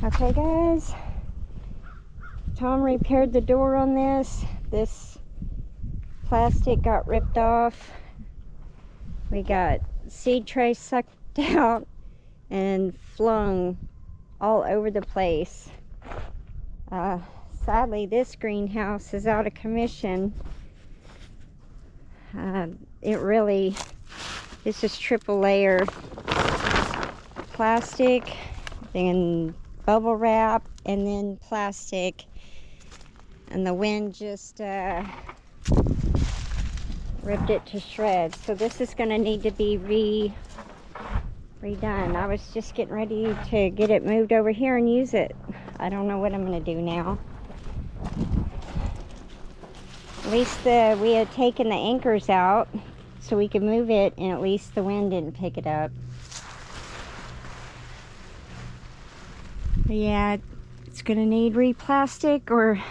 Okay guys, Tom repaired the door on this. This plastic got ripped off. We got seed trays sucked out and flung all over the place. Sadly, this greenhouse is out of commission. This is triple layer plastic, then bubble wrap, and then plastic, and the wind just ripped it to shreds. So this is going to need to be redone. I was just getting ready to get it moved over here and use it. I don't know what I'm going to do now. At least we had taken the anchors out so we could move it, and at least the wind didn't pick it up. But yeah, it's going to need re-plastic, or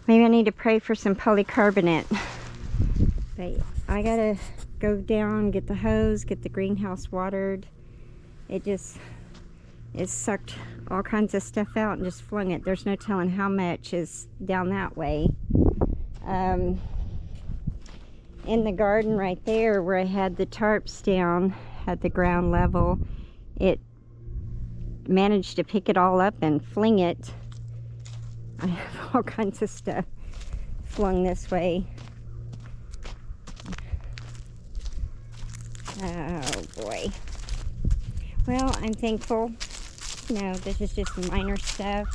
maybe I need to pray for some polycarbonate. But I got to go down, get the hose, get the greenhouse watered. It sucked all kinds of stuff out and just flung it. There's no telling how much is down that way. In the garden right there where I had the tarps down at the ground level, it managed to pick it all up and fling it. I have all kinds of stuff flung this way. Oh boy. Well, I'm thankful. This is just minor stuff.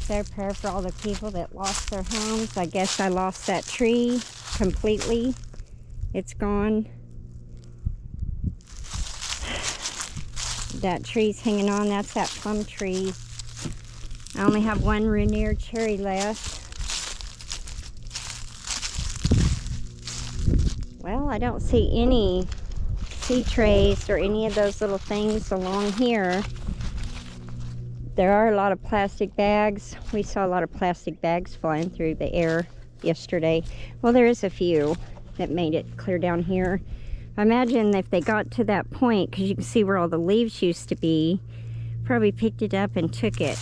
So prayer for all the people that lost their homes. I guess I lost that tree completely. It's gone. That tree's hanging on. That's that plum tree. I only have one Rainier cherry left. Well, I don't see any seed trays or any of those little things along here. There are a lot of plastic bags. We saw a lot of plastic bags flying through the air yesterday. Well, there is a few that made it clear down here. I imagine if they got to that point, because you can see where all the leaves used to be, probably picked it up and took it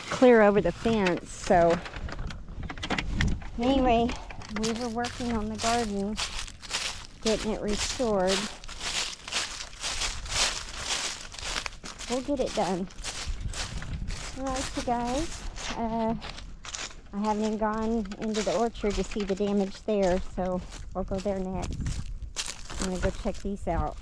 clear over the fence. So anyway, we were working on the garden, getting it restored. We'll get it done. Alright, so guys, I haven't even gone into the orchard to see the damage there, so we'll go there next. I'm going to go check these out.